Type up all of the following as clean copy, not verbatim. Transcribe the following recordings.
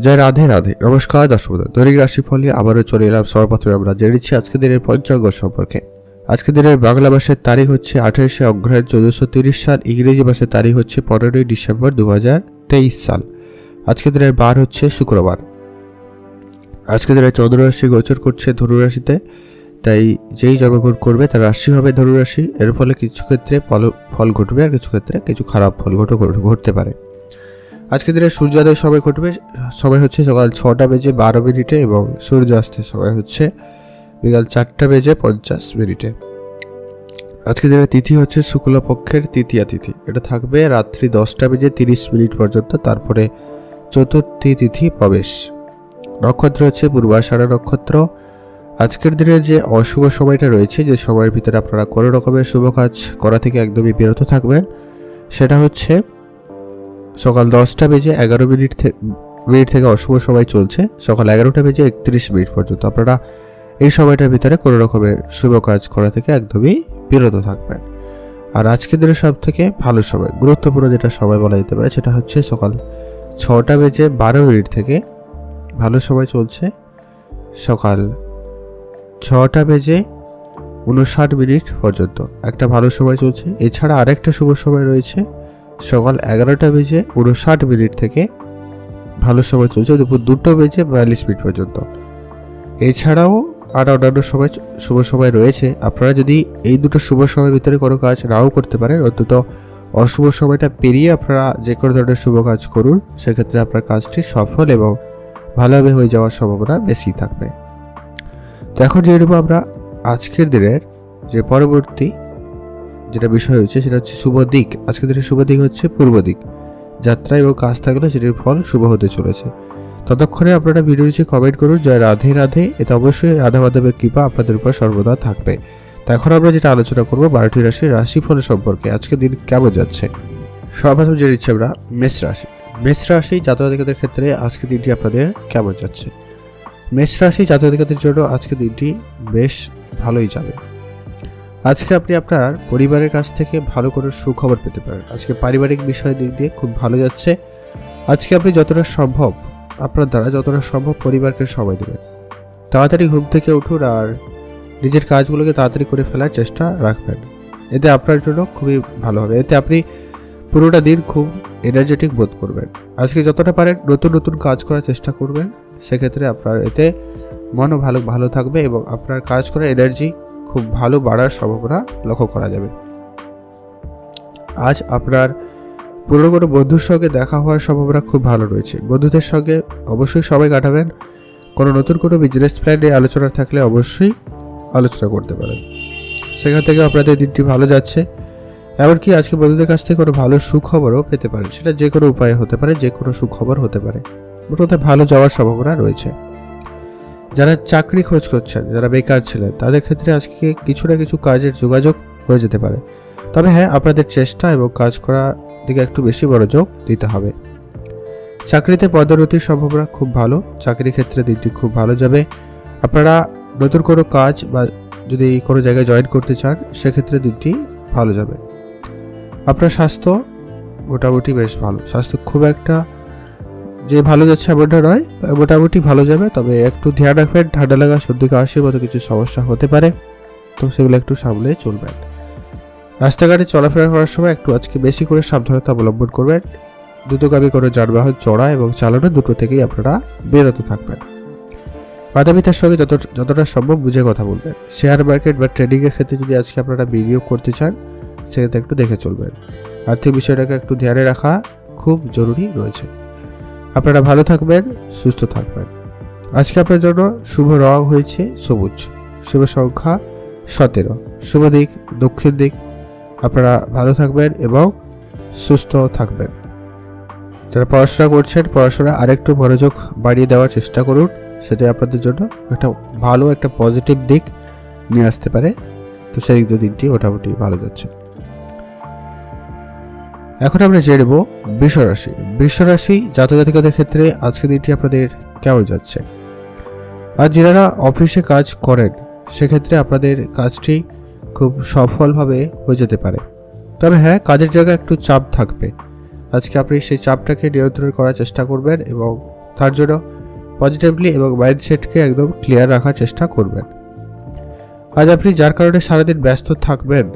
জয় রাধে রাধে। নমস্কার দর্শক, দৈনিক রাশিফল নিয়ে আবারও চলে এলাম। সর্বপ্রথমে আমরা জেনে নিচ্ছি আজকের দিনের পঞ্চাঙ্গ সম্পর্কে। আজকের দিনের বাংলা মাসের তারিখ হচ্ছে 28শে অগ্রহায়ণ 1430 সাল। ইংরেজি মাসের তারিখ হচ্ছে 15ই ডিসেম্বর 2023 সাল। আজকের দিনের বার হচ্ছে শুক্রবার। আজকের দিনে চন্দ্র রাশি গোচর করছে ধনু রাশিতে, তাই যেই জন্মগ্রহণ করবে তার রাশি হবে ধনু রাশি। এর ফলে কিছু ক্ষেত্রে ফল ঘটবে, আর কিছু ক্ষেত্রে কিছু খারাপ ফল ঘটতে পারে। আজকের দিনে সূর্যোদয় সময় ঘটবে, সময় হচ্ছে সকাল 6টা বেজে 12 মিনিটে এবং সূর্যাস্তের সময় হচ্ছে বিকাল 4টা বেজে 50 মিনিটে। আজকের দিনে তিথি হচ্ছে শুক্লপক্ষের তৃতীয়া তিথি, এটা থাকবে রাত্রি 10টা বেজে 30 মিনিট পর্যন্ত, তারপরে চতুর্থী তিথি প্রবেশ। নক্ষত্র হচ্ছে পূর্বাষাঢ়া নক্ষত্র। আজকের দিনে যে অশুভ সময়টা রয়েছে, যে সময়ের ভিতরে আপনারা কোনো রকমের শুভ কাজ করা থেকে একদমই বিরত থাকবেন, সেটা হচ্ছে সকাল 10টা বেজে 11 মিনিট থেকে অশুভ সময় চলছে সকাল 11টা বেজে 31 মিনিট পর্যন্ত। আপনারা এই সময়টার ভিতরে কোনো রকমের শুভ কাজ করা থেকে একদমই বিরত থাকবেন। আর আজকের দিনের সব থেকে ভালো সময়, গুরুত্বপূর্ণ যেটা সময় বলা যেতে পারে, সেটা হচ্ছে সকাল 6টা বেজে 12 মিনিট থেকে ভালো সময় চলছে সকাল 6টা বেজে 59 মিনিট পর্যন্ত একটা ভালো সময় চলছে। এছাড়া আরেকটা শুভ সময় রয়েছে সকাল 11টা বেজে 59 মিনিট থেকে ভালো সময় চলছে দুপুর 2টা বেজে 42 মিনিট পর্যন্ত। এছাড়াও আর অন্যান্য সময় শুভ সময় রয়েছে। আপনারা যদি এই দুটো শুভ সময়ের ভিতরে কোনো কাজ নাও করতে পারেন, অন্তত অশুভ সময়টা পেরিয়ে আপনারা যে কোনো ধরনের শুভ কাজ করুন, সেক্ষেত্রে আপনার কাজটি সফল এবং ভালোভাবে হয়ে যাওয়ার সম্ভাবনা বেশি থাকবে। তো এখন জেনে নেব আমরা আজকের দিনের যে পরবর্তী যেটা বিষয় হচ্ছে, সেটা হচ্ছে শুভ দিক। আজকের দিনের শুভ দিক হচ্ছে পূর্ব দিক। যাত্রা এবং কাজ থাকলে সেটির ফল শুভ হতে চলেছে। ততক্ষণে আপনারা ভিডিওটি কমেন্ট করুন জয় রাধে রাধে। এতে অবশ্যই রাধা মাধবের কৃপা আপনাদের উপর সর্বদা থাকবে। তো এখন আমরা যেটা আলোচনা করবো 12টি রাশির রাশিফল সম্পর্কে। আজকের দিন কেমন যাচ্ছে সর্বপ্রথম জেনে নিচ্ছি আমরা মেষ রাশি। মেষ রাশি জাতক-জাতিকাদের ক্ষেত্রে আজকের দিনটি আপনাদের কেমন যাচ্ছে? মেষ রাশি জাতক-জাতিকাদের জন্য আজকের দিনটি বেশ ভালোই যাবে। আজকে আপনি আপনার পরিবারের কাছ থেকে ভালো করে সুখবর পেতে পারেন। আজকে পারিবারিক বিষয়ের দিক দিয়ে খুব ভালো যাচ্ছে। আজকে আপনি যতটা সম্ভব, আপনার দ্বারা যতটা সম্ভব পরিবারকে সময় দেবেন। তাড়াতাড়ি ঘুম থেকে উঠুন আর নিজের কাজগুলোকে তাড়াতাড়ি করে ফেলার চেষ্টা রাখবেন। এতে আপনার জন্য খুবই ভালো হবে। এতে আপনি পুরোটা দিন খুব এনার্জেটিক বোধ করবেন। আজকে যতটা পারেন নতুন নতুন কাজ করার চেষ্টা করবেন, সেক্ষেত্রে আপনার এতে মনও ভালো থাকবে এবং আপনার কাজ করার এনার্জি খুব ভালো বাড়ার সম্ভাবনা লক্ষ্য করা যাবে। আজ আপনার পুরনো কোনো বন্ধুর সঙ্গে দেখা হওয়ার সম্ভাবনা খুব ভালো রয়েছে। বন্ধুদের সঙ্গে অবশ্যই সময় কাটাবেন। কোনো নতুন কোনো বিজনেস প্ল্যান নিয়ে আলোচনা থাকলে অবশ্যই আলোচনা করতে পারেন, সেখান থেকে আপনাদের দিনটি ভালো যাচ্ছে। এমনকি আজকে বন্ধুদের কাছ থেকে কোনো ভালো সুখবরও পেতে পারেন। সেটা যে কোনো উপায়ে হতে পারে, যে কোনো সুখবর হতে পারে। মোটামুটি ভালো যাওয়ার সম্ভাবনা রয়েছে। যারা চাকরি খোঁজ করছেন, যারা বেকার ছিলেন, তাদের ক্ষেত্রে আজকে কিছু না কিছু কাজের যোগাযোগ হয়ে যেতে পারে। তবে হ্যাঁ, আপনাদের চেষ্টা এবং কাজ করার দিকে একটু বেশি মনোযোগ দিতে হবে। চাকরিতে পদোন্নতির সম্ভাবনা খুব ভালো। চাকরির ক্ষেত্রে দিনটি খুব ভালো যাবে। আপনারা নতুন কোনো কাজ বা যদি কোনো জায়গায় জয়েন করতে চান, সেক্ষেত্রে দিনটি ভালো যাবে। আপনার স্বাস্থ্য মোটামুটি বেশ ভালো। স্বাস্থ্য খুব একটা যে ভালো যাচ্ছে এমনটা নয়, মোটামুটি ভালো যাবে। তবে একটু ধ্যান রাখবেন, ঠান্ডা লাগা, সর্দি কাশির মতো কিছু সমস্যা হতে পারে, তো সেগুলো একটু সামলে চলবেন। রাস্তাঘাটে চলাফেরা করার সময় একটু আজকে বেশি করে সাবধানতা অবলম্বন করবেন। দ্রুতগামী কোনো যানবাহন চড়া এবং চালানো দুটো থেকেই আপনারা বিরত থাকবেন। মাতা-পিতার সঙ্গে যতটা সম্ভব বুঝে কথা বলবেন। শেয়ার মার্কেট বা ট্রেডিংয়ের ক্ষেত্রে যদি আজকে আপনারা বিনিয়োগ করতে চান, সেক্ষেত্রে একটু দেখে চলবেন। আর্থিক বিষয়টাকে একটু ধ্যানে রাখা খুব জরুরি রয়েছে। আপনারা ভালো থাকবেন, সুস্থ থাকবেন। আজকে আপনার জন্য শুভ রং হয়েছে সবুজ, শুভ সংখ্যা 17, শুভ দিক দক্ষিণ দিক। আপনারা ভালো থাকবেন এবং সুস্থ থাকবেন। যারা পড়াশোনা করছেন, পড়াশোনা আরেকটু মনোযোগ বাড়িয়ে দেওয়ার চেষ্টা করুন। সেটাই আপনাদের জন্য একটা ভালো একটা পজিটিভ দিক নিয়ে আসতে পারে। তো সেই দিনটি মোটামুটি ভালো যাচ্ছে। এখন আমরা জেনে নেব বৃষ রাশি। বৃষ রাশি জাতক-জাতিকাদের ক্ষেত্রে আজকের দিনটি আপনাদের কেমন যাচ্ছে? আর যারা অফিসে কাজ করেন, সেক্ষেত্রে আপনাদের কাজটি খুব সফলভাবে হয়ে যেতে পারে। তবে হ্যাঁ, কাজের জায়গায় একটু চাপ থাকবে। আজকে আপনি সেই চাপটাকে নিয়ন্ত্রণ করার চেষ্টা করবেন এবং তার জন্য পজিটিভলি এবং মাইন্ডসেটকে একদম ক্লিয়ার রাখার চেষ্টা করবেন। আজ আপনি যার কারণে সারাদিন ব্যস্ত থাকবেন,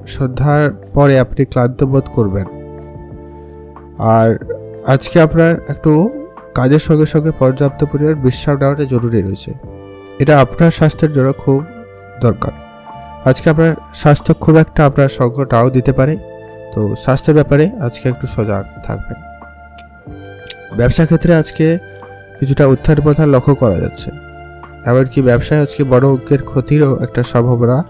সন্ধ্যার পরে আপনি ক্লান্ত বোধ করবেন। আর আজকে আপনার একটু কাজের সঙ্গে সঙ্গে পর্যাপ্ত পরিমাণ বিশ্রাম নেওয়াটা জরুরি রয়েছে। এটা আপনার স্বাস্থ্যের জন্য খুব দরকার। আজকে আপনার স্বাস্থ্য খুব একটা আপনার সংকটটাও দিতে পারে, তো স্বাস্থ্যের ব্যাপারে আজকে একটু সজাগ থাকবেন। ব্যবসা ক্ষেত্রে আজকে কিছুটা উত্থান পতন লক্ষ্য করা যাচ্ছে, এমনকি ব্যবসায় আজকে বড় অঙ্কের ক্ষতিরও একটা সম্ভাবনা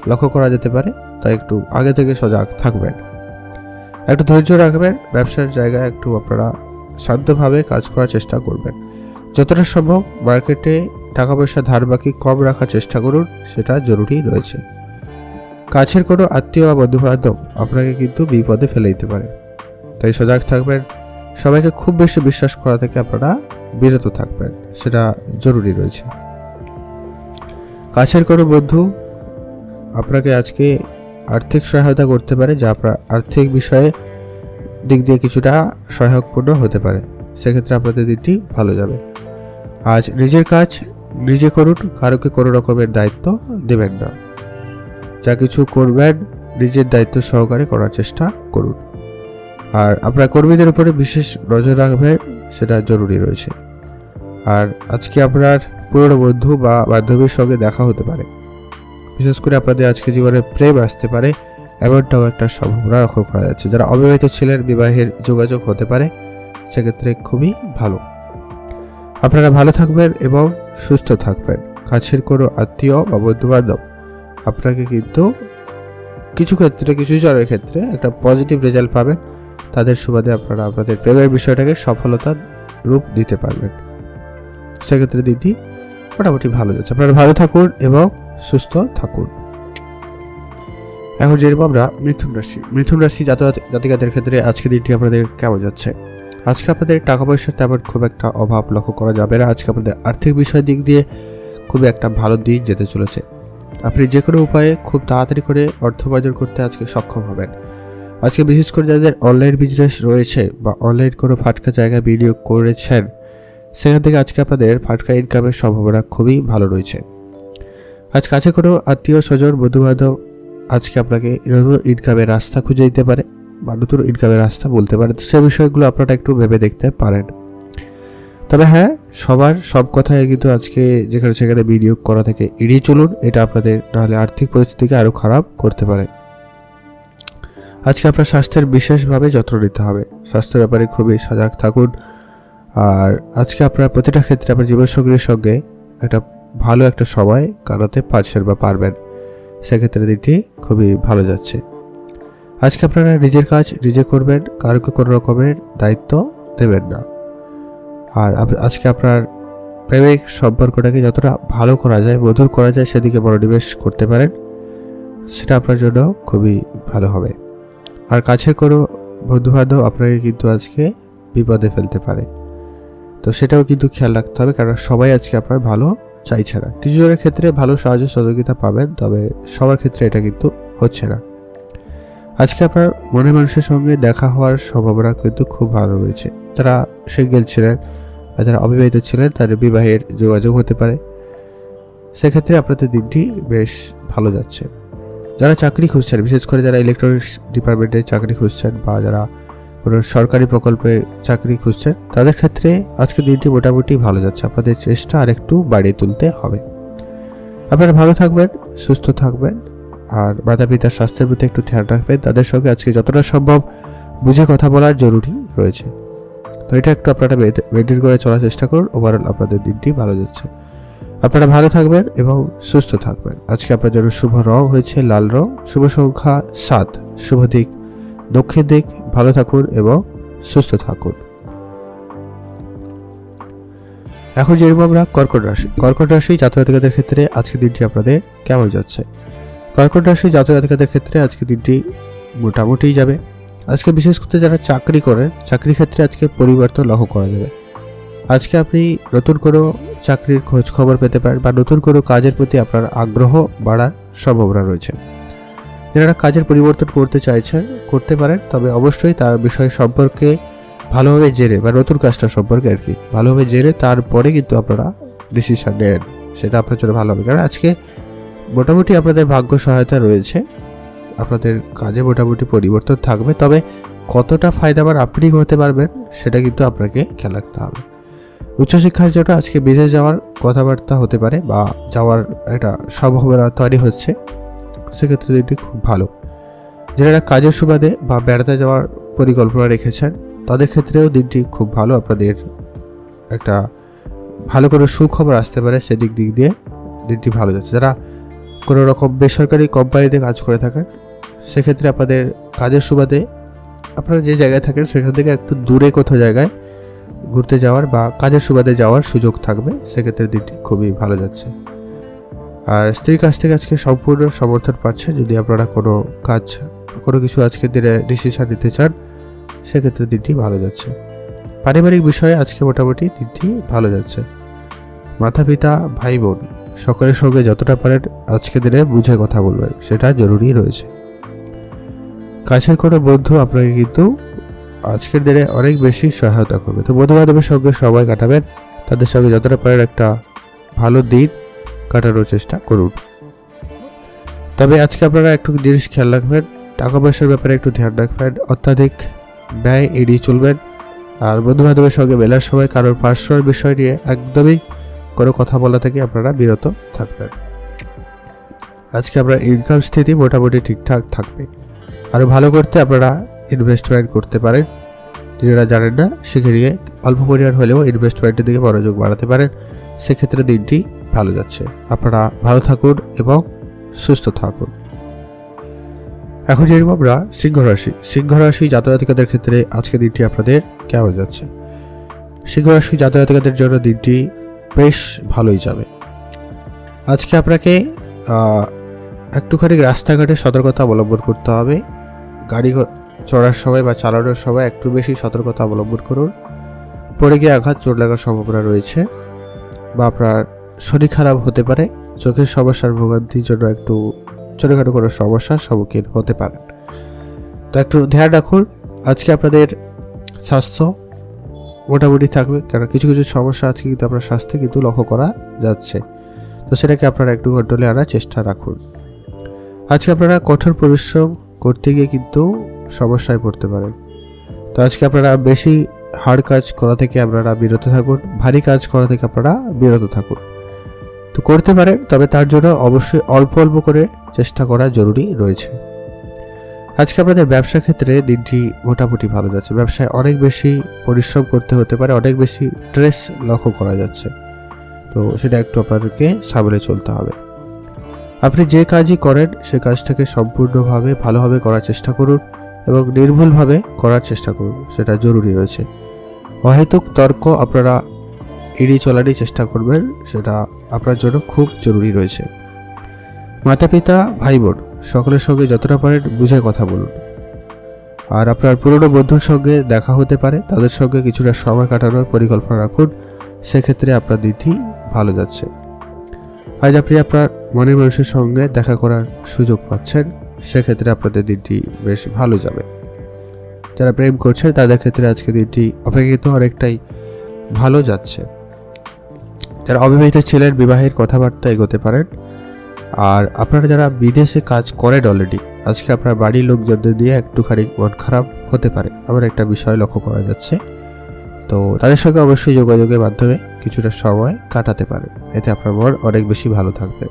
লক্ষ্য করা যেতে পারে, তাই একটু আগে থেকে সজাগ থাকবেন। একটু ধৈর্য রাখবেন, ব্যবসার জায়গায় একটু আপনারা শান্তভাবে কাজ করার চেষ্টা করবেন। যতটা সম্ভব মার্কেটে টাকা পয়সা ধার বাকি কম রাখার চেষ্টা করুন, সেটা জরুরি রয়েছে। কাছের কোনো আত্মীয় বা বন্ধু বান্ধব আপনাকে কিন্তু বিপদে ফেলে দিতে পারে, তাই সজাগ থাকবেন। সবাইকে খুব বেশি বিশ্বাস করা থেকে আপনারা বিরত থাকবেন, সেটা জরুরি রয়েছে। কাছের কোনো বন্ধু আপনাকে আজকে আর্থিক সহায়তা করতে পারে, যা আপনার আর্থিক বিষয়ে দিক দিয়ে কিছুটা সহায়কপূর্ণ হতে পারে, সেক্ষেত্রে আপনাদের দিকটি ভালো যাবে। আজ নিজের কাজ নিজে করুন, কারোকে কোনো রকমের দায়িত্ব দেবেন না। যা কিছু করবেন নিজের দায়িত্ব সহকারে করার চেষ্টা করুন। আর আপনার কর্মীদের উপরে বিশেষ নজর রাখবেন, সেটা জরুরি রয়েছে। আর আজকে আপনার পুরনো বন্ধু বা বান্ধবীর সঙ্গে দেখা হতে পারে, বিশেষ করে আপনাদের আজকে জীবনে প্রেম আসতে পারে, এমনটাও একটা সম্ভাবনা লক্ষ্য করা যাচ্ছে। যারা অবিবাহিত ছিলেন বিবাহের যোগাযোগ হতে পারে, সেক্ষেত্রে খুবই ভালো। আপনারা ভালো থাকবেন এবং সুস্থ থাকবেন। কাছের কোনো আত্মীয় বা বন্ধু বান্ধব আপনাকে কিন্তু কিছু ক্ষেত্রে, কিছু জনের ক্ষেত্রে একটা পজিটিভ রেজাল্ট পাবেন, তাদের সুবাদে আপনারা আপনাদের প্রেমের বিষয়টাকে সফলতার রূপ দিতে পারবেন। সেক্ষেত্রে দিনটি মোটামুটি ভালো যাচ্ছে। আপনারা ভালো থাকুন এবং সুস্থ থাকুন। এখন যেরকম আমরা মিথুন রাশি জাতিকাদের ক্ষেত্রে আজকে দিনটি আপনাদের কেমন যাচ্ছে। আজকে আপনাদের টাকা পয়সার তেমন খুব একটা অভাব লক্ষ্য করা যাবে না। আজকে আপনাদের আর্থিক বিষয় দিক দিয়ে খুবই একটা ভালো দিন যেতে চলেছে। আপনি যে কোনো উপায়ে খুব তাড়াতাড়ি করে অর্থ উপার্জন করতে আজকে সক্ষম হবেন। আজকে বিশেষ করে যাদের অনলাইন বিজনেস রয়েছে বা অনলাইন কোনো ফাটকা জায়গায় বিনিয়োগ করেছেন, সেখান থেকে আজকে আপনাদের ফাটকা ইনকামের সম্ভাবনা খুবই ভালো রয়েছে। আজ কাছে কোনো আত্মীয় স্বজন বন্ধু বান্ধব আজকে আপনাকে নতুন ইনকামের রাস্তা খুঁজে দিতে পারে বা নতুন ইনকামের রাস্তা বলতে পারে, তো সেই বিষয়গুলো আপনারা একটু ভেবে দেখতে পারেন। তবে হ্যাঁ, সবার সব কথায় কিন্তু আজকে যেখানে সেখানে বিনিয়োগ করা থেকে এড়িয়ে চলুন, এটা আপনাদের নাহলে আর্থিক পরিস্থিতিকে আরও খারাপ করতে পারে। আজকে আপনার স্বাস্থ্যের বিশেষভাবে যত্ন নিতে হবে, স্বাস্থ্যের ব্যাপারে খুবই সজাগ থাকুন। আর আজকে আপনার প্রতিটা ক্ষেত্রে আপনার জীবনসঙ্গীর সঙ্গে একটা ভালো একটা সময় কাটাতে পারছেন বা পারবেন, সেক্ষেত্রে দিকটি খুবই ভালো যাচ্ছে। আজকে আপনারা নিজের কাজ নিজে করবেন, কারোকে কোনো রকমের দায়িত্ব দেবেন না। আর আজকে আপনার প্রেমিক সম্পর্কটাকে যতটা ভালো করা যায়, মধুর করা যায়, সেদিকে মনোনিবেশ করতে পারেন, সেটা আপনার জন্য খুবই ভালো হবে। আর কাছের কোনো বন্ধু বান্ধব আপনাকে কিন্তু আজকে বিপদে ফেলতে পারে, তো সেটাও কিন্তু খেয়াল রাখতে হবে, কারণ সবাই আজকে আপনার ভালো চাইছে না। কিছু জনের ক্ষেত্রে ভালো সাহায্য সহযোগিতা পাবেন, তবে সবার ক্ষেত্রে এটা কিন্তু হচ্ছে না। আজকে আপনার মনের মানুষের সঙ্গে দেখা হওয়ার সম্ভাবনা কিন্তু খুব ভালো রয়েছে। যারা সিঙ্গেল ছিলেন বা যারা অবিবাহিত ছিলেন, তাদের বিবাহের যোগাযোগ হতে পারে, সেক্ষেত্রে আপনাদের দিনটি বেশ ভালো যাচ্ছে। যারা চাকরি খুঁজছেন, বিশেষ করে যারা ইলেকট্রনিক্স ডিপার্টমেন্টে চাকরি খুঁজছেন বা যারা কোনো সরকারি প্রকল্পে চাকরি খুঁজছেন, তাদের ক্ষেত্রে আজকে দিনটি মোটামুটি ভালো যাচ্ছে। আপনাদের চেষ্টা আর একটু বাড়িয়ে তুলতে হবে। আপনারা ভালো থাকবেন, সুস্থ থাকবেন, আর মাতা পিতার স্বাস্থ্যের প্রতি একটু ধ্যান রাখবেন। তাদের সঙ্গে আজকে যতটা সম্ভব বুঝে কথা বলার জরুরি রয়েছে, তো এটা একটু আপনারা মেনটেন করে চলার চেষ্টা করুন। ওভারঅল আপনাদের দিনটি ভালো যাচ্ছে। আপনারা ভালো থাকবেন এবং সুস্থ থাকবেন। আজকে আপনার জন্য শুভ রং হয়েছে লাল রং, শুভ সংখ্যা 7, শুভ দিক দক্ষিণ দিক। ভালো থাকুন এবং সুস্থ থাকুন। এখন যেরকম আমরা কর্কট রাশি জাতক-জাতিকাদের ক্ষেত্রে আজকে দিনটি আপনাদের কেমন যাচ্ছে। কর্কট রাশি জাতক-জাতিকাদের ক্ষেত্রে আজকে দিনটি মোটামুটি যাবে। আজকে বিশেষ করে যারা চাকরি করেন, চাকরির ক্ষেত্রে আজকে পরিবর্তন লক্ষ্য করা যাবে। আজকে আপনি নতুন কোনো চাকরির খোঁজ খবর পেতে পারেন বা নতুন কোনো কাজের প্রতি আপনার আগ্রহ বাড়ার সম্ভাবনা রয়েছে। যারা কাজের পরিবর্তন করতে চাইছেন করতে পারেন, তবে অবশ্যই তার বিষয় সম্পর্কে ভালোভাবে জেনে বা নতুন কাজটা সম্পর্কে আর কি ভালোভাবে জেনে তারপরে কিন্তু আপনারা ডিসিশন নেন, সেটা আপনার জন্য ভালো হবে। কারণ আজকে মোটামুটি আপনাদের ভাগ্য সহায়তা রয়েছে, আপনাদের কাজে মোটামুটি পরিবর্তন থাকবে, তবে কতটা ফায়দাবান আপনি হতে পারবেন সেটা কিন্তু আপনাকে খেয়াল রাখতে হবে। উচ্চশিক্ষার জন্য আজকে বিদেশ যাওয়ার কথাবার্তা হতে পারে বা যাওয়ার একটা সম্ভাবনা তৈরি হচ্ছে, সেক্ষেত্রে দিনটি খুব ভালো। যারা কাজের সুবাদে বা বেড়াতে যাওয়ার পরিকল্পনা রেখেছেন তাদের ক্ষেত্রেও দিনটি খুব ভালো, আপনাদের একটা ভালো করে সুখবর আসতে পারে, সেদিক দিয়ে দিনটি ভালো যাচ্ছে। যারা কোনো রকম বেসরকারি কোম্পানিতে কাজ করে থাকেন সেক্ষেত্রে আপনাদের কাজের সুবাদে আপনারা যে জায়গায় থাকেন সেখান থেকে একটু দূরে কোথাও জায়গায় ঘুরতে যাওয়ার বা কাজের সুবাদে যাওয়ার সুযোগ থাকবে, সেক্ষেত্রে দিনটি খুবই ভালো যাচ্ছে। আর স্ত্রীর কাছ থেকে আজকে সম্পূর্ণ সমর্থন পাচ্ছে, যদি আপনারা কোনো কিছু আজকে দিনে ডিসিশন নিতে চান সেক্ষেত্রে দিনটি ভালো যাচ্ছে। পারিবারিক বিষয়ে আজকে মোটামুটি দিনটি ভালো যাচ্ছে। মাতা পিতা ভাই বোন সকলের সঙ্গে যতটা পারেন আজকে দিনে বুঝে কথা বলবেন, সেটা জরুরি রয়েছে। কাছের কোনো বন্ধু আপনাকে কিন্তু আজকের দিনে অনেক বেশি সহায়তা করবে, তো বন্ধু বান্ধবের সঙ্গে সময় কাটাবেন, তাদের সঙ্গে যতটা পারেন একটা ভালো দিন কাটানোর চেষ্টা করুন। তবে আজকে আপনারা একটু জিনিস খেয়াল রাখবেন, টাকা পয়সার ব্যাপারে একটু ধ্যান রাখবেন, অত্যাধিক ব্যয় এড়িয়ে চলবেন। আর বন্ধু বান্ধবের সঙ্গে মেলার সময় কারোর পার্সোনাল বিষয় নিয়ে একদমই কোনো কথা বলা থেকে আপনারা বিরত থাকবেন। আজকে আপনার ইনকাম স্থিতি মোটামুটি ঠিকঠাক থাকবে। আরও ভালো করতে আপনারা ইনভেস্টমেন্ট করতে পারেন, যারা জানেন না শিখে নিয়ে অল্প পরিমাণ হলেও ইনভেস্টমেন্টের দিকে মনোযোগ বাড়াতে পারেন, সেক্ষেত্রে দিনটি ভালো যাচ্ছে। আপনারা ভালো থাকুন এবং সুস্থ থাকুন। এখন যে আমরা সিংহ রাশি জাতক-জাতিকাদের ক্ষেত্রে আজকে দিনটি আপনাদের কেমন যাচ্ছে? সিংহ রাশি জাতক-জাতিকাদের জন্য দিনটি বেশ ভালোই যাবে। আজকে আপনাকে একটুখানি রাস্তাঘাটে সতর্কতা অবলম্বন করতে হবে। গাড়ি চড়ার সময় বা চালানোর সময় একটু বেশি সতর্কতা অবলম্বন করুন। পড়ে গিয়ে আঘাত চোট লাগার সম্ভাবনা রয়েছে, বা আপনার শরীর খারাপ হতে পারে, চোখের সমস্যার ভোগান্তির জন্য একটু ছোটোখাটো কোনো সমস্যার সম্মুখীন হতে পারেন, তো একটু ধ্যান রাখুন। আজকে আপনাদের স্বাস্থ্য মোটামুটি থাকবে, কারণ কিছু কিছু সমস্যা আজকে কিন্তু আপনার স্বাস্থ্যে কিন্তু লক্ষ্য করা যাচ্ছে, তো সেটাকে আপনারা একটু কন্ট্রোলে আনার চেষ্টা রাখুন। আজকে আপনারা কঠোর পরিশ্রম করতে গিয়ে কিন্তু সমস্যায় পড়তে পারেন, তো আজকে আপনারা বেশি হার্ড কাজ করা থেকে আপনারা বিরত থাকুন, ভারী কাজ করা থেকে আপনারা বিরত থাকুন। তো করতে পারেন, তবে তার জন্য অবশ্যই অল্প অল্প করে চেষ্টা করা জরুরি রয়েছে। আজকে আপনাদের ব্যবসা ক্ষেত্রে দিনটি মোটামুটি ভালো যাচ্ছে। ব্যবসায় অনেক বেশি পরিশ্রম করতে হতে পারে, অনেক বেশি স্ট্রেস লক্ষ্য করা যাচ্ছে, তো সেটা একটু আপনাদেরকে সামলে চলতে হবে। আপনি যে কাজই করেন সে কাজটাকে সম্পূর্ণভাবে ভালোভাবে করার চেষ্টা করুন এবং নির্ভুলভাবে করার চেষ্টা করুন, সেটা জরুরি রয়েছে। অহেতুক তর্ক আপনারা এড়িয়ে চলারই চেষ্টা করবেন, সেটা আপনার জন্য খুব জরুরি রয়েছে। মাতা পিতা ভাই বোন সকলের সঙ্গে যতটা পারেন বুঝে কথা বলুন। আর আপনার পুরনো বন্ধুর সঙ্গে দেখা হতে পারে, তাদের সঙ্গে কিছুটা সময় কাটানোর পরিকল্পনা রাখুন, সেক্ষেত্রে আপনার দিনটি ভালো যাচ্ছে। আজ আপনি আপনার মনের মানুষের সঙ্গে দেখা করার সুযোগ পাচ্ছেন, সেক্ষেত্রে আপনাদের দিনটি বেশ ভালো যাবে। যারা প্রেম করছেন তাদের ক্ষেত্রে আজকে দিনটি অপেক্ষিত অনেকটাই ভালো যাচ্ছে। যারা অবিবাহিত ছিলেন বিবাহের কথাবার্তা এগোতে পারেন। আর আপনারা যারা বিদেশে কাজ করেন অলরেডি, আজকে আপনার বাড়ির লোকজনদের দিয়ে একটুখানি মন খারাপ হতে পারে, এমন একটা বিষয় লক্ষ্য করা যাচ্ছে, তো তাদের সঙ্গে অবশ্যই যোগাযোগের মাধ্যমে কিছুটা সময় কাটাতে পারেন, এতে আপনার মন অনেক বেশি ভালো থাকবে।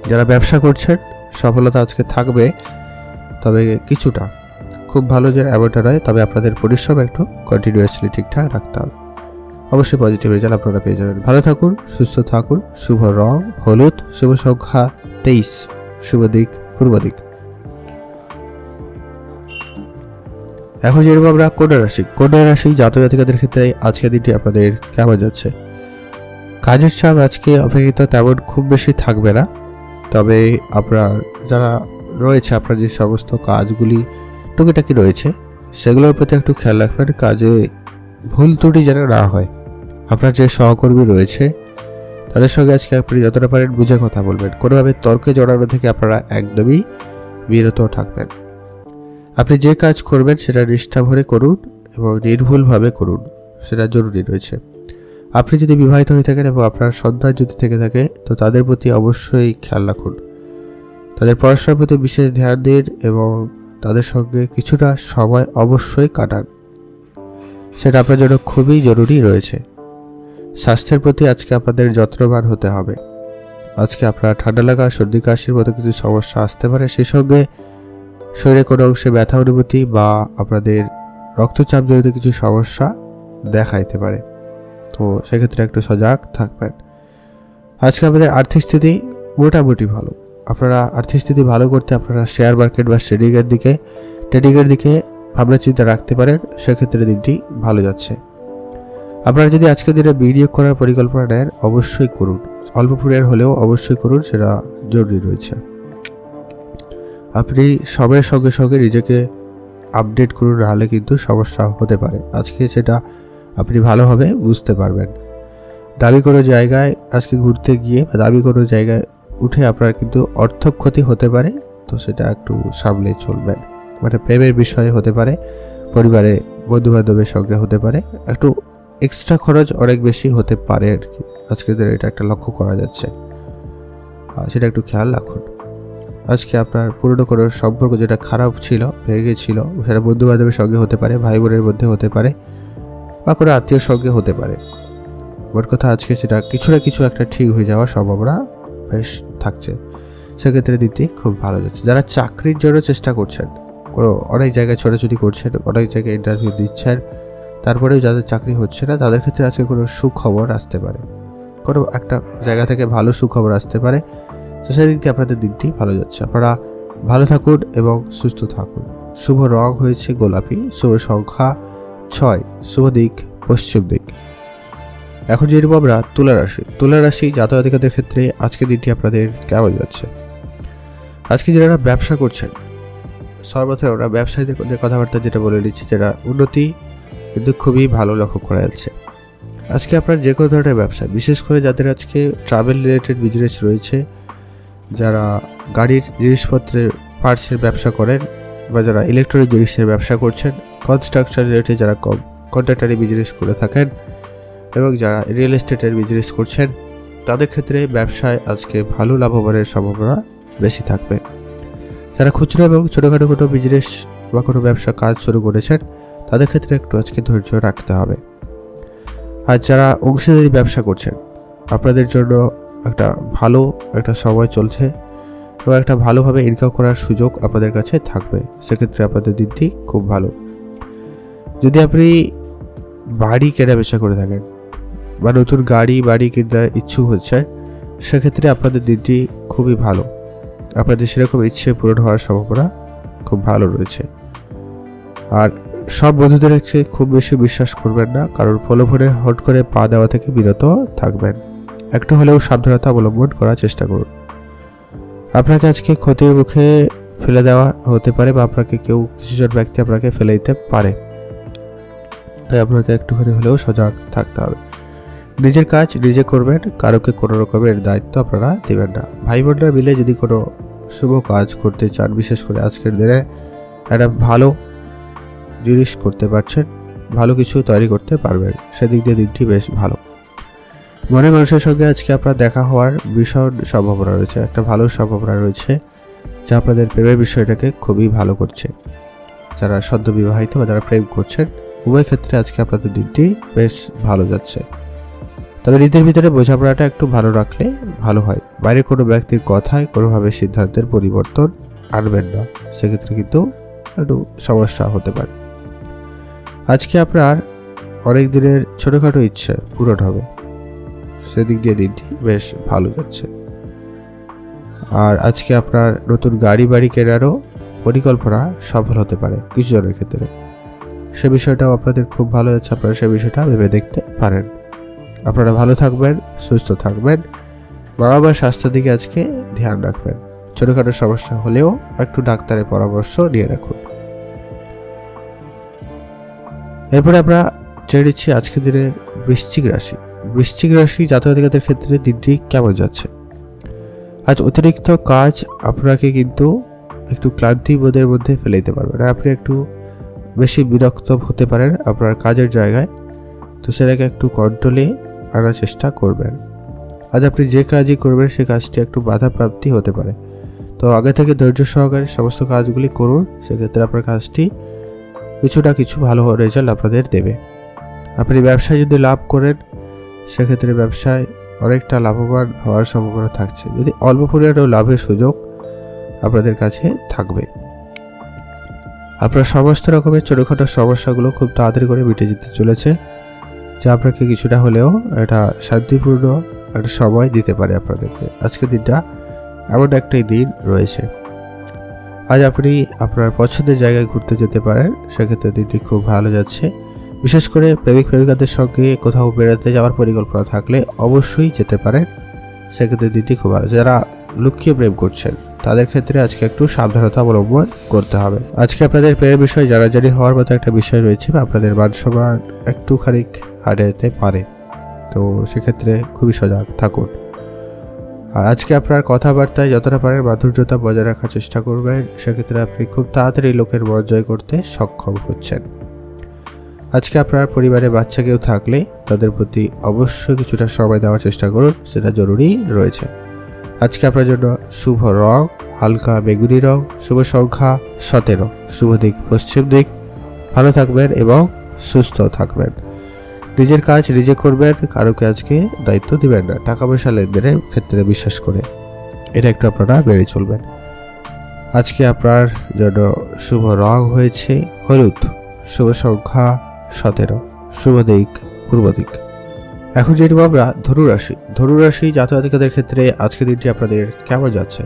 যারা ব্যবসা করছেন সফলতা আজকে থাকবে, তবে কিছুটা খুব ভালো যে এমনটা নয়, তবে আপনাদের পরিশ্রম একটু কন্টিনিউয়াসলি ঠিকঠাক রাখতে হবে। অবশ্যই পজিটিভ রেজাল্ট আপনারা পেয়ে যাবেন। ভালো থাকুন, সুস্থ থাকুন। শুভ রং হলুদ, শুভ সংখ্যা 23, শুভ দিক পূর্ব দিক। এখন যেরকম আমরা কন্যা রাশি জাতক-জাতিকাদের ক্ষেত্রে আজকের দিনটি আপনাদের কেমন যাচ্ছে? কাজের চাপ আজকে অপেক্ষিত তেমন খুব বেশি থাকবে না, তবে আপনার যারা রয়েছে, আপনার যে সমস্ত কাজগুলি টুকিটাকি রয়েছে সেগুলোর প্রতি একটু খেয়াল রাখবেন, কাজে ভুল ত্রুটি যেন না হয়। আপনার যে সহকর্মী রয়েছে তাদের সঙ্গে আজকে আপনি যতটা পারেন বুঝে কথা বলবেন, কোনোভাবে তর্কে জড়ানো থেকে আপনারা একদমই বিরত থাকবেন। আপনি যে কাজ করবেন সেটা নিষ্ঠা ভরে করুন এবং নির্ভুলভাবে করুন, সেটা জরুরি রয়েছে। আপনি যদি বিবাহিত হয়ে থাকেন এবং আপনার সন্তান যদি থেকে থাকে তো তাদের প্রতি অবশ্যই খেয়াল রাখুন, তাদের পড়াশোনার প্রতি বিশেষ ধ্যান দিন এবং তাদের সঙ্গে কিছুটা সময় অবশ্যই কাটান, সেটা আপনার জন্য খুবই জরুরি রয়েছে। স্বাস্থ্যের প্রতি আজকে আপনাদের যত্নবান হতে হবে। আজকে আপনার ঠান্ডা লাগা, সর্দি কাশির মতো কিছু সমস্যা আসতে পারে, সেই সঙ্গে শরীরে কোনো অংশে ব্যথা অনুভূতি বা আপনাদের রক্তচাপ জনিত কিছু সমস্যা দেখা দিতে পারে, তো সেক্ষেত্রে একটু সজাগ থাকবেন। আজকে আপনাদের আর্থিক স্থিতি মোটামুটি ভালো। আপনারা আর্থিক স্থিতি ভালো করতে আপনারা শেয়ার মার্কেট বা ট্রেডিংয়ের দিকে ভাবনা চিন্তা রাখতে পারেন, সেক্ষেত্রে দিনটি ভালো যাচ্ছে। আপনারা যদি আজকের দিনে বিনিয়োগ করার পরিকল্পনা নেন অবশ্যই করুন, অল্প পরিমাণ হলেও অবশ্যই করুন, সেটা জরুরি রয়েছে। আপনি সময়ের সঙ্গে সঙ্গে নিজেকে আপডেট করুন, নাহলে কিন্তু সমস্যা হতে পারে। আজকে সেটা আপনি ভালোভাবে বুঝতে পারবেন। দাবি কোনো জায়গায় আজকে ঘুরতে গিয়ে বা দাবি কোনো জায়গায় উঠে আপনার কিন্তু অর্থ ক্ষতি হতে পারে, তো সেটা একটু সামলে চলবেন। মানে প্রেমের বিষয়ে হতে পারে, পরিবারে বন্ধু বান্ধবের সঙ্গে হতে পারে, একটু এক্সট্রা খরচ অনেক বেশি হতে পারে আর কি। আজকের দিনে এটা একটা লক্ষ্য করা যাচ্ছে, সেটা একটু খেয়াল রাখুন। আজকে আপনার পুরনো কোনো সম্পর্ক যেটা খারাপ ছিল, ভেঙে গেছিল, সেটা বন্ধু বান্ধবের সঙ্গে হতে পারে, ভাই বোনের মধ্যে হতে পারে, বা কোনো আত্মীয়র সঙ্গে হতে পারে। মোট কথা আজকে সেটা কিছু না কিছু একটা ঠিক হয়ে যাওয়ার সম্ভাবনা বেশ থাকছে, সেক্ষেত্রে দিতে খুব ভালো যাচ্ছে। যারা চাকরির জন্য চেষ্টা করছেন, অনেক জায়গায় ছোটাছুটি করছেন, অনেক জায়গায় ইন্টারভিউ দিচ্ছেন, তারপরেও যাদের চাকরি হচ্ছে না তাদের ক্ষেত্রে আজকে কোনো সুখবর আসতে পারে, কোনো একটা জায়গা থেকে ভালো সুখবর আসতে পারে, তো সেদিক দিয়ে আপনাদের দিকটি ভালো যাচ্ছে। আপনারা ভালো থাকুন এবং সুস্থ থাকুন। শুভ রং হয়েছে গোলাপি, শুভ সংখ্যা 6, শুভ দিক পশ্চিম দিক। এখন যে নেব আমরা তুলা রাশি জাতক-জাতিকাদের ক্ষেত্রে আজকের দিনটি আপনাদের কেমন যাচ্ছে। আজকে যারা ব্যবসা করছেন, সর্বপ্রথম আমরা ব্যবসায়ীদের কথাবার্তা যেটা বলে নিচ্ছি, যেটা উন্নতি কিন্তু খুবই ভালো লক্ষ্য করা যাচ্ছে। আজকে আপনার যে কোনো ধরনের ব্যবসা, বিশেষ করে যাদের আজকে ট্রাভেল রিলেটেড বিজনেস রয়েছে, যারা গাড়ির জিনিসপত্রের পার্টসের ব্যবসা করেন, বা যারা ইলেকট্রনিক জিনিসের ব্যবসা করছেন, কনস্ট্রাকশন রিলেটেড যারা কন্ট্রাক্টারি বিজনেস করে থাকেন, এবং যারা রিয়েল এস্টেটের বিজনেস করছেন, তাদের ক্ষেত্রে ব্যবসায় আজকে ভালো লাভবানের সম্ভাবনা বেশি থাকবে। যারা খুচরো এবং ছোটোখাটো কোনো বিজনেস বা কোনো ব্যবসা কাজ শুরু করেছেন, তাদের ক্ষেত্রে একটু আজকে ধৈর্য রাখতে হবে। আর যারা অংশীদারি ব্যবসা করছেন, আপনাদের জন্য একটা ভালো একটা সময় চলছে এবং একটা ভালোভাবে ইনকাম করার সুযোগ আপনাদের কাছে থাকবে, সেক্ষেত্রে আপনাদের দিনটি খুব ভালো। যদি আপনি বাড়ি কেনা বেচা করে থাকেন বা নতুন বাড়ি কিনতে ইচ্ছুক হচ্ছেন, সেক্ষেত্রে আপনাদের দিনটি খুবই ভালো। আপনাদের সেরকম ইচ্ছে পূরণ হওয়ার সম্ভাবনা খুব ভালো রয়েছে। আর সব বন্ধুদের কাছে খুব বেশি বিশ্বাস করবেন না, কারণ প্রলোভনে হট করে পা দেওয়া থেকে বিরত থাকবেন। একটু হলেও সাবধানতা অবলম্বন করার চেষ্টা করুন। আপনাকে আজকে ক্ষতির মুখে ফেলে দেওয়া হতে পারে, বা আপনাকে কিছুজন ব্যক্তি আপনাকে ফেলে দিতে পারে, তাই আপনাকে একটুখানি হলেও সজাগ থাকতে হবে। নিজের কাজ নিজে করবেন, কারোকে কোনো রকমের দায়িত্ব আপনারা দেবেন না। ভাই বোনরা মিলে যদি কোনো শুভ কাজ করতে চান, বিশেষ করে আজকের দিনে একটা ভালো জিনিস করতে পারছেন, ভালো কিছু তৈরি করতে পারবেন, সেদিক দিয়ে দিনটি বেশ ভালো। মনে মানুষের সঙ্গে আজকে আপনার দেখা হওয়ার ভীষণ সম্ভাবনা রয়েছে, একটা ভালো সম্ভাবনা রয়েছে, যা আপনাদের প্রেমের বিষয়টাকে খুবই ভালো করছে। যারা সদ্য বিবাহিত বা যারা প্রেম করছেন, উভয় ক্ষেত্রে আজকে আপনাদের দিনটি বেশ ভালো যাচ্ছে। তবে নিজের ভিতরে বোঝাপড়াটা একটু ভালো রাখলে ভালো হয়। বাইরে কোনো ব্যক্তির কথায় কোনোভাবে সিদ্ধান্তের পরিবর্তন আনবেন না, সেক্ষেত্রে কিন্তু একটু সমস্যা হতে পারে। আজকে আপনার অনেক দিনের ছোটোখাটো ইচ্ছে পূরণ হবে, সেদিক দিয়ে দিনটি বেশ ভালো যাচ্ছে। আর আজকে আপনার নতুন বাড়ি কেনারও পরিকল্পনা সফল হতে পারে কিছু জনের ক্ষেত্রে, সে বিষয়টাও আপনাদের খুব ভালো যাচ্ছে। আপনারা সে বিষয়টা ভেবে দেখতে পারেন। আপনারা ভালো থাকবেন, সুস্থ থাকবেন, বাবা মার স্বাস্থ্যের দিকে আজকে ধ্যান রাখবেন। ছোটোখাটো সমস্যা হলেও একটু ডাক্তারের পরামর্শ নিয়ে রাখুন। এরপরে আমরা জেনে নিচ্ছি আজকের দিনের বৃশ্চিক রাশি জাতক-জাতিকাদের ক্ষেত্রে দিনটি কেমন যাচ্ছে। আজ অতিরিক্ত কাজ আপনাকে কিন্তু একটু ক্লান্তি বোধের মধ্যে ফেলে দিতে পারবেন। আপনি একটু বেশি বিরক্ত হতে পারেন আপনার কাজের জায়গায়, তো সেটাকে একটু কন্ট্রোলে আনার চেষ্টা করবেন। আজ আপনি যে কাজই করবেন সে কাজটি একটু বাধাপ্রাপ্তি হতে পারে, তো আগে থেকে ধৈর্য সহকারে সমস্ত কাজগুলি করুন, সেক্ষেত্রে আপনার কাজটি কিছু ভালো রেজাল্ট আপনাদের দেবে। আপনি ব্যবসায় যদি লাভ করেন সেক্ষেত্রে ব্যবসায় অনেকটা লাভবান হওয়ার সম্ভাবনা থাকছে, যদি অল্প পরিমাণেও লাভের সুযোগ আপনাদের কাছে থাকবে। আপনার সমস্ত রকমের ছোটোখাটো সমস্যাগুলো খুব তাড়াতাড়ি করে মিটে যেতে চলেছে, যা আপনাকে কিছুটা হলেও একটা শান্তিপূর্ণ একটা সময় দিতে পারে আপনাদেরকে। আজকের দিনটা এমন একটাই দিন রয়েছে। আজ আপনি আপনার পছন্দের জায়গায় ঘুরতে যেতে পারেন, সেক্ষেত্রে দিনটি খুব ভালো যাচ্ছে। বিশেষ করে প্রেমিক প্রেমিকাদের সঙ্গে কোথাও বেড়াতে যাওয়ার পরিকল্পনা থাকলে অবশ্যই যেতে পারেন, সেক্ষেত্রে দিনটি খুব ভালো। যারা লুকিয়ে প্রেম করছেন তাদের ক্ষেত্রে আজকে একটু সাবধানতা অবলম্বন করতে হবে। আজকে আপনাদের প্রেমের বিষয়ে জানাজানি হওয়ার মতো একটা বিষয় রয়েছে, বা আপনাদের মান সম্মান একটু খানিক হারিয়ে যেতে পারে, তো সেক্ষেত্রে খুবই সজাগ থাকুন। আর আজকে আপনার কথাবার্তায় যতটা পারেন মাধুর্যতা বজায় রাখার চেষ্টা করবেন, সেক্ষেত্রে আপনি খুব তাড়াতাড়ি লোকের মন জয় করতে সক্ষম হচ্ছেন। আজকে আপনার পরিবারে বাচ্চা কেউ থাকলে তাদের প্রতি অবশ্যই কিছুটা সময় দেওয়ার চেষ্টা করুন, সেটা জরুরি রয়েছে। আজকে আপনার জন্য শুভ রং হালকা বেগুনি রং, শুভ সংখ্যা 17, শুভ দিক পশ্চিম দিক। ভালো থাকবেন এবং সুস্থ থাকবেন। নিজের কাজ নিজে করবেন, কারোকে আজকে দায়িত্ব দিবেন না। টাকা পয়সা লেনদেনের ক্ষেত্রে বিশ্বাস করে এটা একটু আপনারা বেড়ে চলবেন। আজকে আপনার জন্য শুভ রং হয়েছে হলুদ, শুভ সংখ্যা 17, শুভ দিক পূর্ব দিক। এখন যেটুকু আমরা ধনুরাশি জাতক-জাতিকাদের ক্ষেত্রে আজকে দিনটি আপনাদের কেমন যাচ্ছে?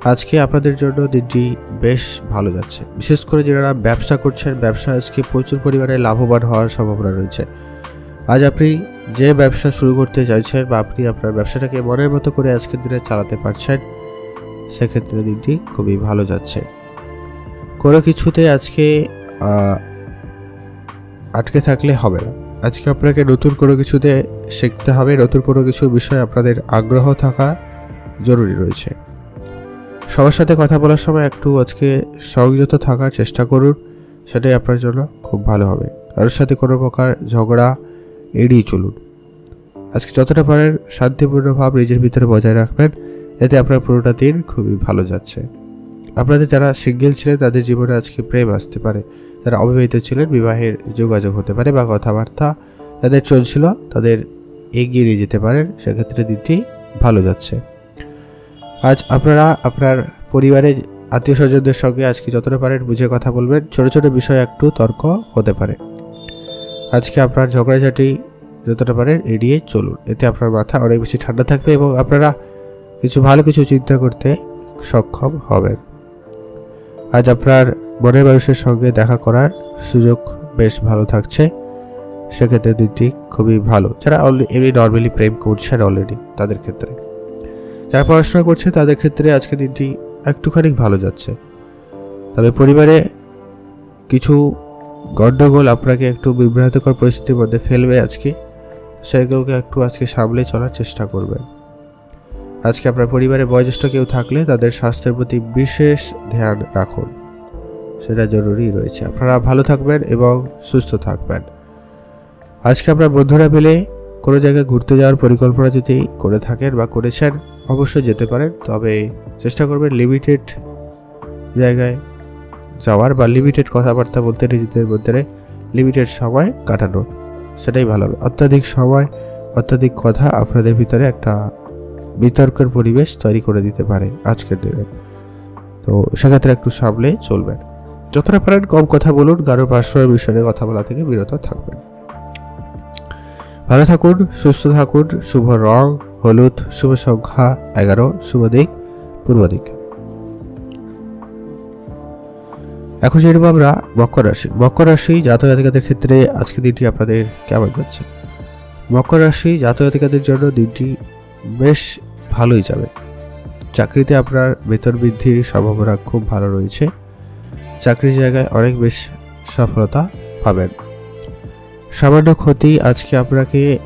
আজকে আপনাদের জন্য দিনটি বেশ ভালো যাচ্ছে। বিশেষ করে যারা ব্যবসা করছেন, ব্যবসা আজকে প্রচুর পরিমাণে লাভবান হওয়ার সম্ভাবনা রয়েছে। আজ আপনি যে ব্যবসা শুরু করতে চাইছেন বা আপনি আপনার ব্যবসাটাকে মনের মতো করে আজকের দিনে চালাতে পারছেন, সেক্ষেত্রে দিনটি খুবই ভালো যাচ্ছে। কোনো কিছুতে আজকে আটকে থাকলে হবে না। আজকে আপনাকে নতুন কোনো কিছুতে শিখতে হবে, নতুন কোনো কিছুর বিষয়ে আপনাদের আগ্রহ থাকা জরুরি রয়েছে। সবার সাথে কথা বলার সময় একটু আজকে সংযত থাকার চেষ্টা করুন, সেটাই আপনার জন্য খুব ভালো হবে। কারোর সাথে কোনো প্রকার ঝগড়া এড়িয়ে চলুন। আজকে যতটা পারেন শান্তিপূর্ণ ভাব নিজের ভিতরে বজায় রাখবেন, এতে আপনার পুরোটা দিন খুবই ভালো যাচ্ছে। আপনাদের যারা সিঙ্গেল ছিলেন তাদের জীবনে আজকে প্রেম আসতে পারে, যারা অবিবাহিত ছিলেন বিবাহের যোগাযোগ হতে পারে, বা কথাবার্তা যাদের চলছিল তাদের এগিয়ে নিয়ে যেতে পারেন, সেক্ষেত্রে দিনটি ভালো যাচ্ছে। আজ আপনারা আপনার পরিবারের আত্মীয় স্বজনদের সঙ্গে আজকে যতটা পারেন বুঝে কথা বলবেন। ছোট ছোট বিষয়ে একটু তর্ক হতে পারে। আজকে আপনার ঝগড়াঝাটি যতটা পারেন এড়িয়ে চলুন, এতে আপনার মাথা অনেক বেশি ঠান্ডা থাকবে এবং আপনারা ভালো কিছু চিন্তা করতে সক্ষম হবেন। আজ আপনার মনের মানুষের সঙ্গে দেখা করার সুযোগ বেশ ভালো থাকছে, সেক্ষেত্রে দিনটি খুবই ভালো। যারা এমনি নর্মালি প্রেম করছেন অলরেডি তাদের ক্ষেত্রে, যারা পড়াশোনা করছে তাদের ক্ষেত্রে আজকে দিনটি একটুখানি ভালো যাচ্ছে। তবে পরিবারে কিছু গণ্ডগোল আপনাকে একটু বিভ্রান্তকর পরিস্থিতির মধ্যে ফেলবে আজকে, সেগুলোকে একটু আজকে সামলে চলার চেষ্টা করবেন। আজকে আপনার পরিবারে বয়োজ্যেষ্ঠ কেউ থাকলে তাদের স্বাস্থ্যের প্রতি বিশেষ ধ্যান রাখুন, সেটা জরুরি রয়েছে। আপনারা ভালো থাকবেন এবং সুস্থ থাকবেন। আজকে আপনার বন্ধুরা মিলে কোনো জায়গায় ঘুরতে যাওয়ার পরিকল্পনা যদি করে থাকেন বা করেছেন, অবশ্যই যেতে পারেন, তবে চেষ্টা করবেন লিমিটেড জায়গায় যাওয়ার বা লিমিটেড কথাবার্তা বলতে নিজেদের মধ্যে লিমিটেড সময় কাটানোর, সেটাই ভালো হবে। অত্যাধিক সময় অত্যাধিক কথা আপনাদের ভিতরে একটা বিতর্কের পরিবেশ তৈরি করে দিতে পারে আজকের দিনে, তো সেক্ষেত্রে একটু সামলে চলবেন। যতটা পারেন কম কথা বলুন, কারো পার্সোনাল বিষয়ে কথা বলা থেকে বিরত থাকবেন। ভালো থাকুন, সুস্থ থাকুন। শুভ রং হলুদ, শুভ সংখ্যা 11, শুভ দিক পূর্ব দিক। এখন যেরকম আমরা মকর রাশি জাতক জাতিকাদের ক্ষেত্রে আজকে দিনটি আপনাদের কেমন যাচ্ছে? মকর রাশি জাতক জাতিকাদের জন্য দিনটি বেশ ভালোই যাবে। চাকরিতে আপনার বেতন বৃদ্ধির সম্ভাবনা খুব ভালো রয়েছে। চাকরির জায়গায় অনেক বেশ সফলতা পাবেন। সামান্য ক্ষতি আজকে আপনাকে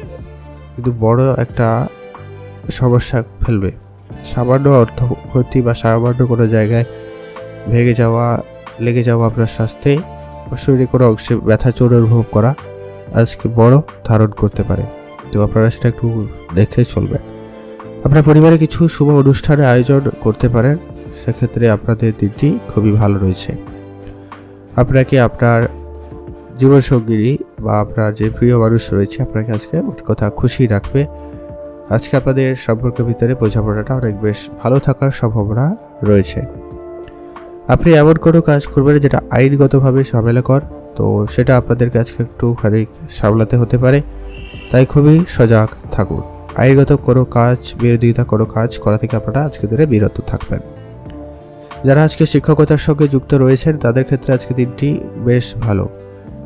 কিন্তু বড় একটা সমস্যা ফেলবে। সামান্য অর্থ ক্ষতি বা সামান্য কোনো জায়গায় লেগে যাওয়া আপনার স্বাস্থ্যে শরীরে কোনো অংশে ব্যথা চোট অনুভব করা আজকে বড় ধারণ করতে পারে, তো আপনারা সেটা একটু দেখে চলবেন। আপনার পরিবারে কিছু শুভ অনুষ্ঠানের আয়োজন করতে পারেন, সেক্ষেত্রে আপনাদের দিনটি খুবই ভালো রয়েছে। আপনাকে আপনার জীবনসঙ্গিনী বা আপনার যে প্রিয় মানুষ রয়েছে আপনাকে আজকে মোট কথা খুশি রাখবে। আজকে আপনাদের সম্পর্কের ভিতরে বোঝাপড়াটা অনেক বেশ ভালো থাকার সম্ভাবনা রয়েছে। আপনি এমন কোনো কাজ করবেন যেটা আইনগতভাবে ঝামেলাকর, তো সেটা আপনাদেরকে আজকে একটুখানি সামলাতে হতে পারে, তাই খুবই সজাগ থাকুন। আইনগত কোনো কাজ, বিরোধিতা কোনো কাজ করা থেকে আপনারা আজকে দিনে বিরত থাকবেন। যারা আজকে শিক্ষকতার সঙ্গে যুক্ত রয়েছেন তাদের ক্ষেত্রে আজকে দিনটি বেশ ভালো,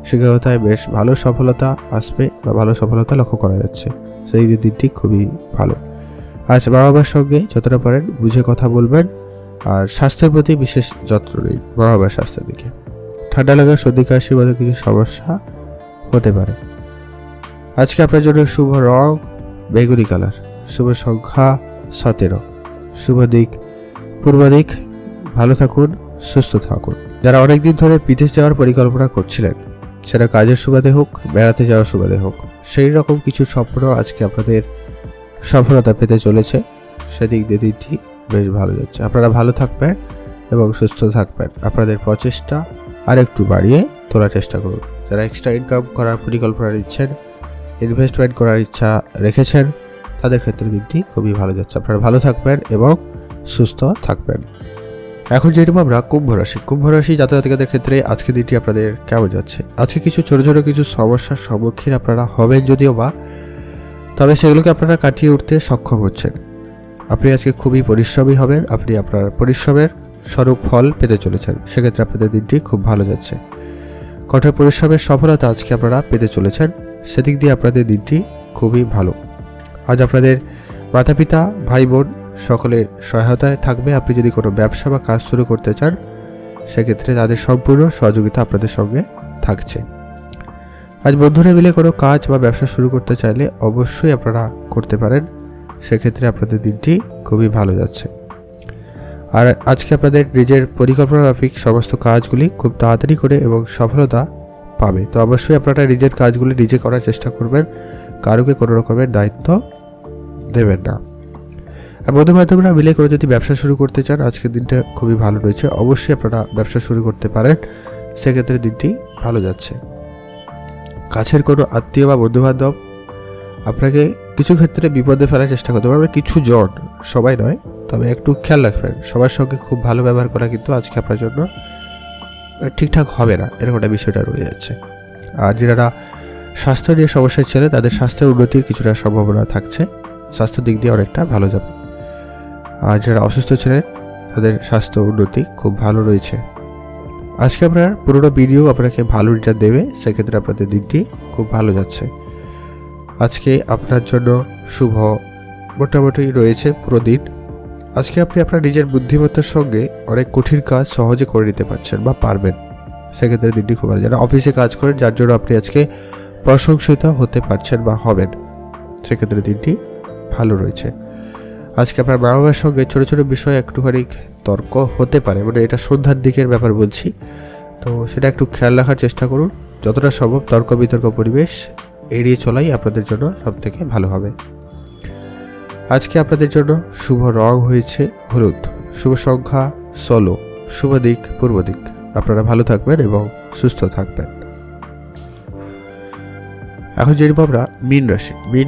শিক্ষকতায় বেশ ভালো সফলতা আসবে বা ভালো সফলতা লক্ষ্য করা যাচ্ছে, সেই দিনটি খুবই ভালো। আজ মা বাবার সঙ্গে যতটা পারেন বুঝে কথা বলবেন, আর স্বাস্থ্যের প্রতি বিশেষ যত্ন নিন। মা বাবার স্বাস্থ্যের দিকে ঠান্ডা লাগা, সর্দি কাশির মতো কিছু সমস্যা হতে পারে। আজকে আপনার জন্য শুভ রং বেগুনি কালার, শুভ সংখ্যা 17, শুভ দিক পূর্ব দিক। ভালো থাকুন, সুস্থ থাকুন। যারা অনেকদিন ধরে বিদেশ যাওয়ার পরিকল্পনা করছিলেন, সেটা কাজের সুবাদে হোক, বেড়াতে যাওয়ার সুবাদে হোক, সেই রকম কিছু স্বপ্ন আজকে আপনাদের সফলতা পেতে চলেছে, সেদিক দিয়ে দিনটি বেশ ভালো যাচ্ছে। আপনারা ভালো থাকবেন এবং সুস্থ থাকবেন। আপনাদের প্রচেষ্টা আর একটু বাড়িয়ে তোলার চেষ্টা করুন। যারা এক্সট্রা ইনকাম করার পরিকল্পনা নিচ্ছেন, ইনভেস্টমেন্ট করার ইচ্ছা রেখেছেন, তাদের ক্ষেত্রে দিনটি খুবই ভালো যাচ্ছে। আপনারা ভালো থাকবেন এবং সুস্থ থাকবেন। এখন যেরকম আমরা কুম্ভ রাশি জাতক-জাতিকাদের ক্ষেত্রে আজকে দিনটি আপনাদের কেমন যাচ্ছে? আজকে কিছু ছোট ছোট কিছু সমস্যার সম্মুখীন আপনারা হবেন যদিও বা, তবে সেগুলোকে আপনারা কাটিয়ে উঠতে সক্ষম হচ্ছেন। আপনি আজকে খুবই পরিশ্রমী হবেন, আপনি আপনার পরিশ্রমের স্বরূপ ফল পেতে চলেছেন, সেক্ষেত্রে আপনাদের দিনটি খুব ভালো যাচ্ছে। কঠোর পরিশ্রমের সফলতা আজকে আপনারা পেতে চলেছেন, সেদিক দিয়ে আপনাদের দিনটি খুবই ভালো। আজ আপনাদের মাতা পিতা, ভাই বোন সকলের সহায়তায় থাকবে। আপনি যদি কোনো ব্যবসা বা কাজ শুরু করতে চান, সেক্ষেত্রে তাদের সম্পূর্ণ সহযোগিতা আপনাদের সঙ্গে থাকছে। আজ বন্ধুরা মিলে কোনো কাজ বা ব্যবসা শুরু করতে চাইলে অবশ্যই আপনারা করতে পারেন, সেক্ষেত্রে আপনাদের দিনটি খুবই ভালো যাচ্ছে। আর আজকে আপনাদের নিজের পরিকল্পনা মাফিক সমস্ত কাজগুলি খুব তাড়াতাড়ি করে এবং সফলতা পাবে। তো অবশ্যই আপনারা নিজের কাজগুলি নিজে করার চেষ্টা করবেন, কারোকে কোনো রকমের দায়িত্ব দেবেন না। আর বন্ধু বান্ধবরা মিলে করে যদি ব্যবসা শুরু করতে চান, আজকের দিনটা খুবই ভালো রয়েছে, অবশ্যই আপনারা ব্যবসা শুরু করতে পারেন, সেক্ষেত্রে দিনটি ভালো যাচ্ছে। কাছের কোনো আত্মীয় বা বন্ধুবান্ধব আপনাকে কিছু ক্ষেত্রে বিপদে ফেলার চেষ্টা করতে পারবে, কিছু জন, সবাই নয়, তবে একটু খেয়াল রাখবেন। সবার সঙ্গে খুব ভালো ব্যবহার করা কিন্তু আজকে আপনার জন্য ঠিকঠাক হবে না, এরকম একটা বিষয়টা রয়ে যাচ্ছে। আর যারা স্বাস্থ্য নিয়ে সমস্যায় ছিলেন, তাদের স্বাস্থ্যের উন্নতির কিছুটা সম্ভাবনা থাকছে, স্বাস্থ্যের দিক দিয়ে অনেকটা ভালো যাবে। আর যারা অসুস্থ ছিলেন, তাদের স্বাস্থ্য উন্নতি খুব ভালো রয়েছে। আজকে আপনার পুরোনো ভিডিও আপনাকে ভালো রিটার্ন দেবে, সেক্ষেত্রে আপনাদের দিনটি খুব ভালো যাচ্ছে। আজকে আপনার জন্য শুভ মোটামুটি রয়েছে পুরো দিন। আজকে আপনি আপনার নিজের বুদ্ধিমত্তার সঙ্গে অনেক কঠিন কাজ সহজে করে নিতে পারছেন বা পারবেন, সেক্ষেত্রে দিনটি খুব ভালো। যারা অফিসে কাজ করেন, যার জন্য আপনি আজকে প্রশংসিত হতে পারছেন বা হবেন, সেক্ষেত্রে দিনটি ভালো রয়েছে। আজকে আপনার মা বাবার সঙ্গে ছোটো ছোটো বিষয়ে একটুখানি তর্ক হতে পারে, মানে এটা সন্ধ্যার দিকের ব্যাপার বলছি, তো সেটা একটু খেয়াল রাখার চেষ্টা করুন। যতটা সম্ভব তর্ক বিতর্ক পরিবেশ এড়িয়ে চলাই আপনাদের জন্য সবথেকে ভালো হবে। আজকে আপনাদের জন্য শুভ রং হয়েছে হলুদ, শুভ সংখ্যা 16, শুভ দিক পূর্ব দিক। আপনারা ভালো থাকবেন এবং সুস্থ থাকবেন। এখন যেরকম আমরা মীন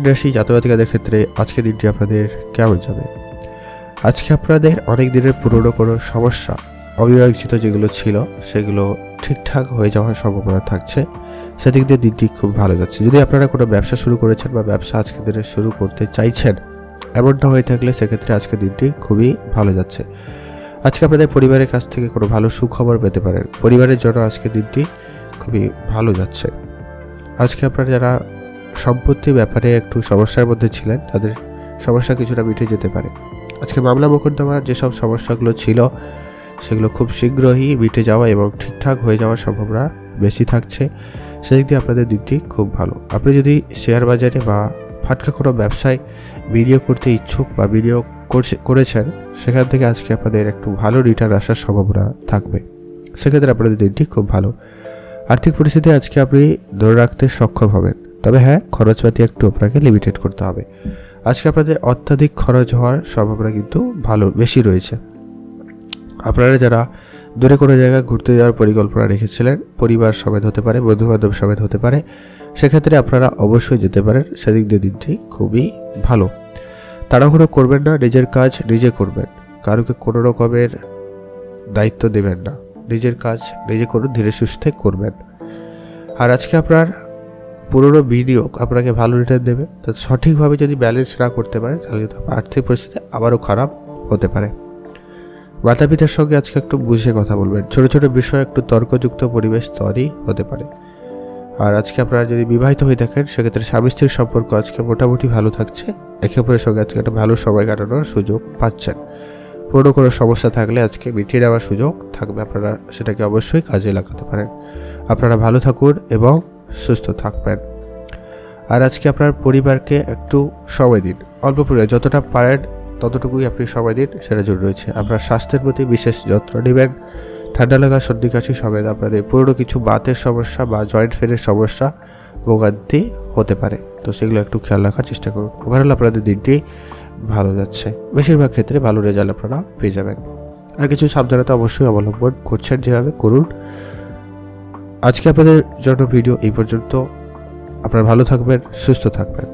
রাশি জাতক-জাতিকাদের ক্ষেত্রে আজকে দিনটি আপনাদের কেমন যাবে? আজকে আপনাদের অনেক দিনের পুরনো কোনো সমস্যা, অবিবাহিত যেগুলো ছিল, সেগুলো ঠিকঠাক হয়ে যাওয়ার সম্ভাবনা থাকছে, সেদিক দিয়ে দিনটি খুব ভালো যাচ্ছে। যদি আপনারা কোনো ব্যবসা শুরু করেছেন বা ব্যবসা আজকে দিনে শুরু করতে চাইছেন, এমনটা হয়ে থাকলে সেক্ষেত্রে আজকে দিনটি খুবই ভালো যাচ্ছে। আজকে আপনাদের পরিবারের কাছ থেকে কোনো ভালো সুখবর পেতে পারেন, পরিবারের জন্য আজকে দিনটি খুবই ভালো যাচ্ছে। আজকে আপনারা যারা সম্পত্তির ব্যাপারে একটু সমস্যার মধ্যে ছিলেন, তাদের সমস্যা কিছুটা মিটে যেতে পারে। আজকে মামলা মোকদ্দমার যেসব সমস্যাগুলো ছিল, সেগুলো খুব শীঘ্রই মিটে যাওয়া এবং ঠিকঠাক হয়ে যাওয়ার সম্ভাবনা বেশি থাকছে, সেদিক দিয়ে আপনাদের দিকটি খুব ভালো। আপনি যদি শেয়ার বাজারে বা ফাটকা কোনো ব্যবসায় বিনিয়োগ করতে ইচ্ছুক বা বিনিয়োগ করেছেন, সেখান থেকে আজকে আপনাদের একটু ভালো রিটার্ন আসার সম্ভাবনা থাকবে, সেক্ষেত্রে আপনাদের দিনটি খুব ভালো। আর্থিক পরিস্থিতি আজকে আপনি ধরে রাখতে সক্ষম হবেন, তবে হ্যাঁ, খরচপাতি একটু আপনাকে লিমিটেড করতে হবে। আজকে আপনাদের অত্যাধিক খরচ হওয়ার সম্ভাবনা কিন্তু বেশি রয়েছে। আপনারা যারা দূরে কোনো জায়গায় ঘুরতে যাওয়ার পরিকল্পনা রেখেছিলেন, পরিবার সমেত হতে পারে, বন্ধুবান্ধব সমেত হতে পারে, সেক্ষেত্রে আপনারা অবশ্যই যেতে পারেন। সেদিক দিয়ে দিনটি খুবই ভালো। তাড়াহুড়ো করবেন না, নিজের কাজ নিজে করবেন, কারোকে কোনো রকমের দায়িত্ব দেবেন না, নিজের কাজ নিজে করুন, ধীরে সুস্থে করবেন। আর আজকে আপনার পুরনো বিনিয়োগ আপনাকে ভালো রিটার্ন দেবে। তো সঠিকভাবে যদি ব্যালেন্স না করতে পারেন তাহলে কিন্তু আর্থিক পরিস্থিতি আবারও খারাপ হতে পারে। মাতা পিতার সঙ্গে আজকে একটু বুঝে কথা বলবেন, ছোট ছোট বিষয়ে একটু তর্কযুক্ত পরিবেশ তৈরি হতে পারে। আর আজকে আপনারা যদি বিবাহিত হয়ে থাকেন সেক্ষেত্রে স্বামী স্ত্রীর সম্পর্ক আজকে মোটামুটি ভালো থাকছে। একে অপরের সঙ্গে আজকে একটা ভালো সময় কাটানোর সুযোগ পাচ্ছেন। পুরনো কোনো সমস্যা থাকলে আজকে মিটিয়ে নেওয়ার সুযোগ থাকবে, আপনারা সেটাকে অবশ্যই কাজে লাগাতে পারেন। আপনারা ভালো থাকুন এবং সুস্থ থাকবেন। আর আজকে আপনার পরিবারকে একটু সময় দিন, অল্প পরিমাণে যতটা পারেন ততটুকুই আপনি সময় দিন, সেটা জরুরি রয়েছে। আপনার স্বাস্থ্যের প্রতি বিশেষ যত্ন নেবেন। ঠান্ডা লাগা, সর্দি কাশি সমেত আপনাদের পুরনো কিছু বাতের সমস্যা বা জয়েন্ট পেনের সমস্যা ভোগান্তি হতে পারে, তো সেগুলো একটু খেয়াল রাখার চেষ্টা করুন। ওভারঅল আপনাদের দিনটি ভালো যাচ্ছে, বেশিরভাগ ক্ষেত্রে ভালো রেজাল্ট আপনারা পেয়ে যাবেন। আর কিছু সাবধানতা অবশ্যই অবলম্বন করছেন, যেভাবে করুন। আজকে আপনাদের জন্য ভিডিও এই পর্যন্ত। আপনারা ভালো থাকবেন, সুস্থ থাকবেন।